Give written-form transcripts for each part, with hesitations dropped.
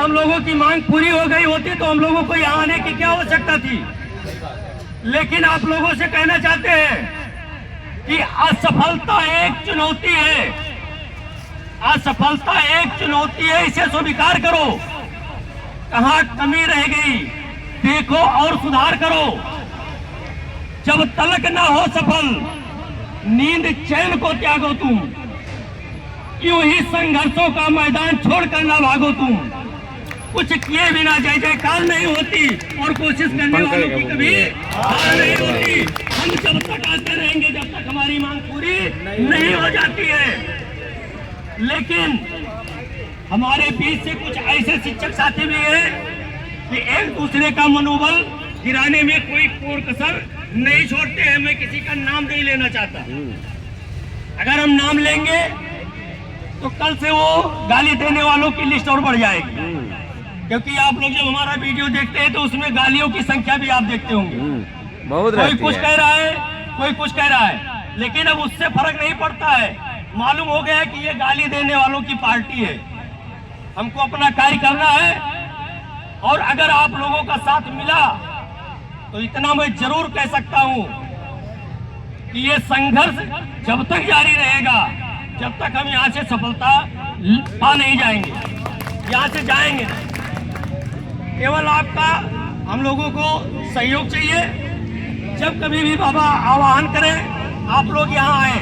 हम लोगों की मांग पूरी हो गई होती तो हम लोगों को यहाँ आने की क्या आवश्यकता थी। लेकिन आप लोगों से कहना चाहते हैं कि असफलता एक चुनौती है, असफलता एक चुनौती है, इसे स्वीकार करो। कहाँ कमी रह गई देखो और सुधार करो। जब तलक ना हो सफल नींद चैन को त्यागो तुम, यूं ही संघर्षों का मैदान छोड़कर ना भागो तुम। कुछ किए बिना जय जयकार नहीं होती और कोशिश करने वालों की कभी हार नहीं होती। हम जब तक आते रहेंगे जब तक हमारी मांग पूरी नहीं हो जाती है। लेकिन हमारे बीच से कुछ ऐसे शिक्षक साथी भी हैं कि एक दूसरे का मनोबल गिराने में कोई कोर कसर नहीं छोड़ते हैं। मैं किसी का नाम नहीं लेना चाहता, अगर हम नाम लेंगे तो कल से वो गाली देने वालों की लिस्ट और बढ़ जाएगी। क्योंकि आप लोग जब हमारा वीडियो देखते हैं तो उसमें गालियों की संख्या भी आप देखते होंगे। बहुत कोई कुछ कह रहा है, कोई कुछ कह रहा है, लेकिन अब उससे फर्क नहीं पड़ता है। मालूम हो गया कि ये गाली देने वालों की पार्टी है। हमको अपना कार्य करना है और अगर आप लोगों का साथ मिला तो इतना मैं जरूर कह सकता हूं कि ये संघर्ष जब तक जारी रहेगा जब तक हम यहाँ से सफलता पा नहीं जाएंगे, यहाँ से जाएंगे। केवल आपका हम लोगों को सहयोग चाहिए। जब कभी भी बाबा आह्वान करें आप लोग यहाँ आए।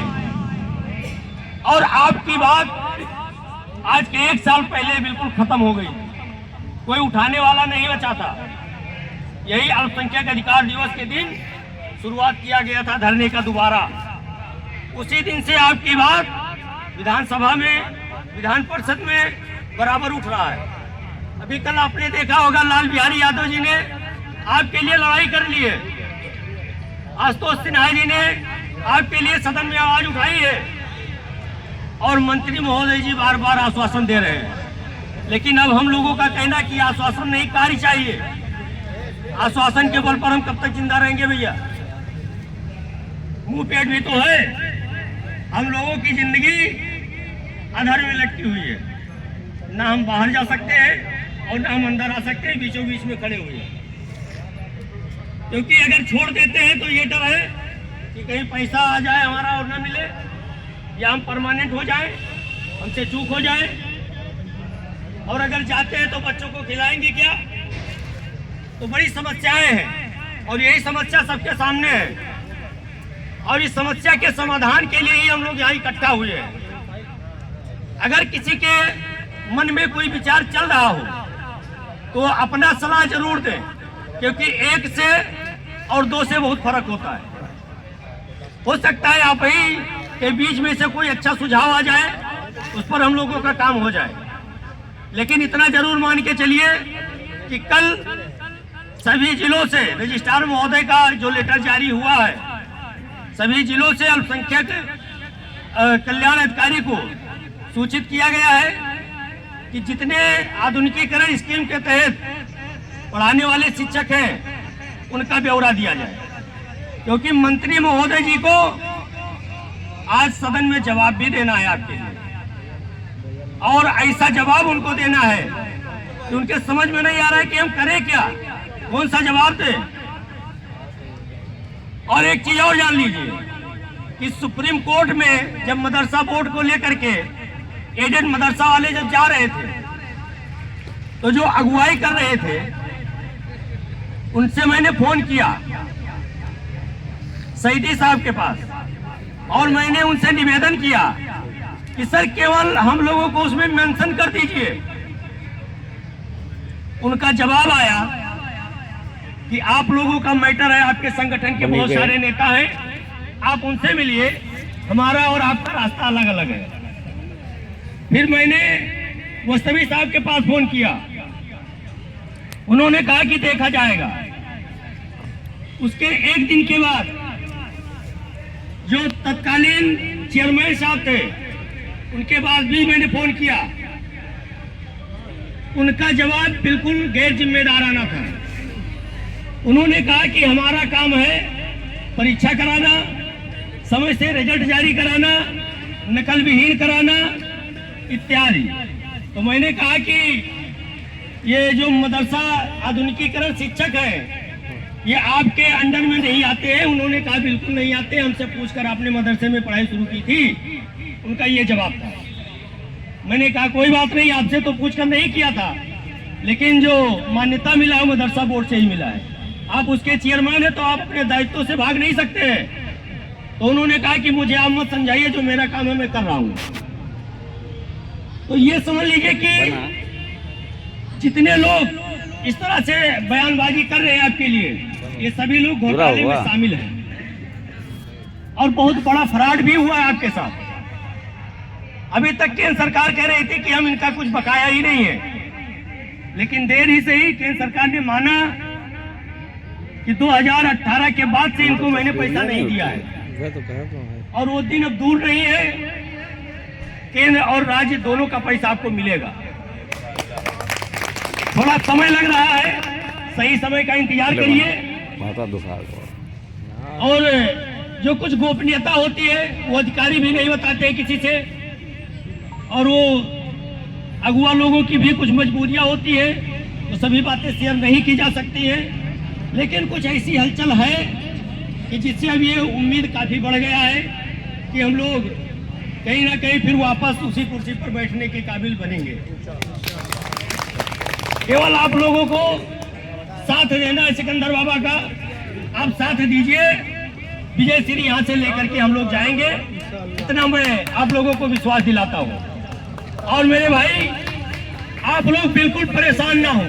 और आपकी बात आज के 1 साल पहले बिल्कुल खत्म हो गई, कोई उठाने वाला नहीं बचा था। यही अल्पसंख्यक अधिकार दिवस के दिन शुरुआत किया गया था धरने का दोबारा। उसी दिन से आपकी बात विधानसभा में, विधान परिषद में बराबर उठ रहा है। अभी कल आपने देखा होगा लाल बिहारी यादव जी ने आपके लिए लड़ाई कर ली है, आशुतोष सिन्हा जी ने आपके लिए सदन में आवाज उठाई है और मंत्री महोदय जी बार बार आश्वासन दे रहे हैं। लेकिन अब हम लोगों का कहना कि आश्वासन नहीं, कार्य चाहिए। आश्वासन के बल पर हम कब तक जिंदा रहेंगे भैया? मुंह पेट भी तो है। हम लोगों की जिंदगी आधार में लटकी हुई है, ना हम बाहर जा सकते हैं और ना हम अंदर आ सकते हैं, बीचों बीच में खड़े हुए हैं। क्योंकि अगर छोड़ देते हैं तो ये डर है कि कहीं पैसा आ जाए हमारा और ना मिले, या हम परमानेंट हो जाए, हमसे चूक हो जाए। और अगर जाते हैं तो बच्चों को खिलाएंगे क्या? तो बड़ी समस्याएं हैं और यही समस्या सबके सामने है। और इस समस्या के समाधान के लिए ही हम लोग यहाँ इकट्ठा हुए हैं। अगर किसी के मन में कोई विचार चल रहा हो तो अपना सलाह जरूर दें, क्योंकि 1 से और 2 से बहुत फर्क होता है। हो सकता है आप ही के बीच में से कोई अच्छा सुझाव आ जाए, उस पर हम लोगों का काम हो जाए। लेकिन इतना जरूर मान के चलिए कि कल सभी जिलों से रजिस्ट्रार महोदय का जो लेटर जारी हुआ है, सभी जिलों से अल्पसंख्यक कल्याण अधिकारी को सूचित किया गया है कि जितने आधुनिकीकरण स्कीम के तहत पढ़ाने वाले शिक्षक हैं उनका ब्यौरा दिया जाए। क्योंकि मंत्री महोदय जी को आज सदन में जवाब भी देना है आपके लिए, और ऐसा जवाब उनको देना है कि उनके समझ में नहीं आ रहा है कि हम करें क्या, कौन सा जवाब दें। और एक चीज और जान लीजिए कि सुप्रीम कोर्ट में जब मदरसा बोर्ड को लेकर के एडेड मदरसा वाले जब जा रहे थे तो जो अगुवाई कर रहे थे उनसे मैंने फोन किया सईदी साहब के पास, और मैंने उनसे निवेदन किया कि सर केवल हम लोगों को उसमें मेंशन कर दीजिए। उनका जवाब आया कि आप लोगों का मैटर है, आपके संगठन के बहुत सारे नेता हैं, आप उनसे मिलिए, हमारा और आपका रास्ता अलग अलग है। फिर मैंने मुस्तफी साहब के पास फोन किया, उन्होंने कहा कि देखा जाएगा। उसके 1 दिन के बाद जो तत्कालीन चेयरमैन साहब थे उनके बाद भी मैंने फोन किया, उनका जवाब बिल्कुल गैर जिम्मेदाराना था। उन्होंने कहा कि हमारा काम है परीक्षा कराना, समय से रिजल्ट जारी कराना, नकल विहीन कराना इत्यादि। तो मैंने कहा कि ये जो मदरसा आधुनिकीकरण शिक्षक है, ये आपके अंडर में नहीं आते हैं। उन्होंने कहा बिल्कुल नहीं आते। हमसे पूछकर आपने मदरसे में पढ़ाई शुरू की थी, उनका ये जवाब था। मैंने कहा कोई बात नहीं, आपसे तो पूछकर नहीं किया था, लेकिन जो मान्यता मिला है मदरसा बोर्ड से ही मिला है। आप उसके चेयरमैन है तो आप अपने दायित्व से भाग नहीं सकते हैं। तो उन्होंने कहा कि मुझे आप मत समझाइए, जो मेरा काम है मैं कर रहा हूँ। तो ये समझ लीजिए कि जितने लोग इस तरह से बयानबाजी कर रहे हैं आपके लिए, ये सभी लोग घोटाले में शामिल हैं और बहुत बड़ा फ्रॉड भी हुआ है आपके साथ। अभी तक केंद्र सरकार कह रही थी कि हम इनका कुछ बकाया ही नहीं है, लेकिन देर ही से ही केंद्र सरकार ने माना कि 2018 के बाद से इनको मैंने पैसा नहीं दिया है। और वो दिन अब दूर नहीं है, केंद्र और राज्य दोनों का पैसा आपको मिलेगा। थोड़ा समय लग रहा है, सही समय का इंतजार करिए। और जो कुछ गोपनीयता होती है वो अधिकारी भी नहीं बताते किसी से, और वो अगुआ लोगों की भी कुछ मजबूरियां होती है, तो सभी बातें शेयर नहीं की जा सकती हैं। लेकिन कुछ ऐसी हलचल है कि जिससे अब ये उम्मीद काफी बढ़ गया है कि हम लोग कहीं ना कहीं फिर वापस उसी कुर्सी पर बैठने के काबिल बनेंगे। केवल आप लोगों को साथ देना है सिकंदर बाबा का, आप साथ दीजिए। विजय श्री यहाँ से लेकर के हम लोग जाएंगे, इतना मैं आप लोगों को विश्वास दिलाता हूँ। और मेरे भाई, आप लोग बिल्कुल परेशान ना हो,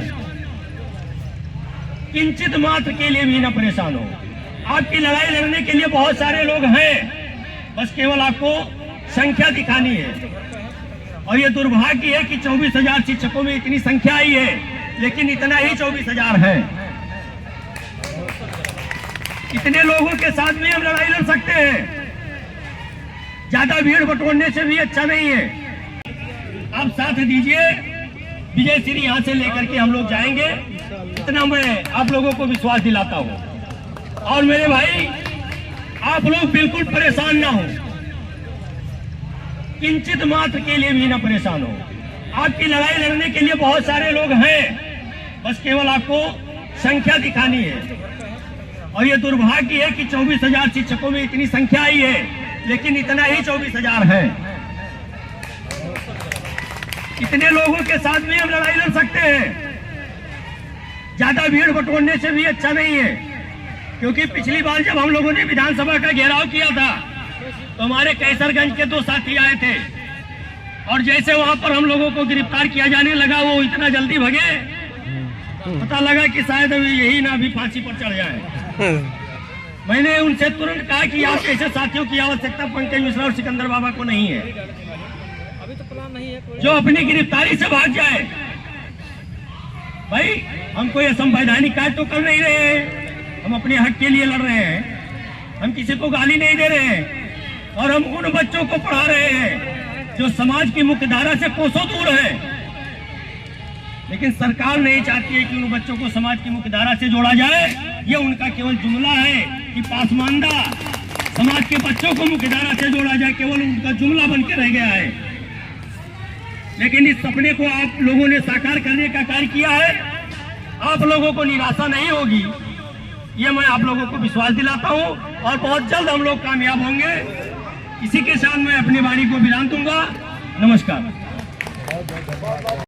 किंचित मात्र के लिए भी ना परेशान हो। आपकी लड़ाई लड़ने के लिए बहुत सारे लोग हैं, बस केवल आपको संख्या दिखानी है। और ये दुर्भाग्य है कि 24,000 शिक्षकों में इतनी संख्या आई है, लेकिन इतना ही 24,000 है। इतने लोगों के साथ भी हम लड़ाई लड़ सकते हैं, ज्यादा भीड़ बटोरने से भी अच्छा नहीं है। आप साथ दीजिए, विजय श्री यहाँ से लेकर के हम लोग जाएंगे, इतना मैं आप लोगों को विश्वास दिलाता हूँ। और मेरे भाई, आप लोग बिल्कुल परेशान ना हो, किंचित मात्र के लिए भी ना परेशान हो। आपकी लड़ाई लड़ने के लिए बहुत सारे लोग हैं, बस केवल आपको संख्या दिखानी है। और ये दुर्भाग्य है कि 24,000 शिक्षकों में इतनी संख्या आई है, लेकिन इतना ही 24,000 है। इतने लोगों के साथ भी हम लड़ाई लड़ सकते हैं, ज्यादा भीड़ बटोरने से भी अच्छा नहीं है। क्योंकि पिछली बार जब हम लोगों ने विधानसभा का घेराव किया था, तो हमारे कैसरगंज के 2 साथी आए थे, और जैसे वहां पर हम लोगों को गिरफ्तार किया जाने लगा, वो इतना जल्दी भगे, पता लगा कि शायद अभी यही ना अभी फांसी पर चढ़ जाए। मैंने उनसे तुरंत कहा कि आप ऐसे साथियों की आवश्यकता पंकज मिश्रा और सिकंदर बाबा को नहीं है, अभी तो प्लान नहीं है जो अपनी गिरफ्तारी से भाग जाए। भाई, हम कोई असंवैधानिक कार्य तो कर नहीं रहे हैं, हम अपने हक के लिए लड़ रहे हैं, हम किसी को गाली नहीं दे रहे हैं, और हम उन बच्चों को पढ़ा रहे हैं जो समाज की मुख्य धारा से कोसों दूर है। लेकिन सरकार नहीं चाहती है कि उन बच्चों को समाज की मुख्य धारा से जोड़ा जाए। ये उनका केवल जुमला है कि पासमानदा समाज के बच्चों को मुख्य धारा से जोड़ा जाए, केवल उनका जुमला बन के रह गया है। लेकिन इस सपने को आप लोगों ने साकार करने का कार्य किया है, आप लोगों को निराशा नहीं होगी, ये मैं आप लोगों को विश्वास दिलाता हूं। और बहुत जल्द हम लोग कामयाब होंगे। इसी के साथ मैं अपनी वाणी को विराम दूंगा। नमस्कार।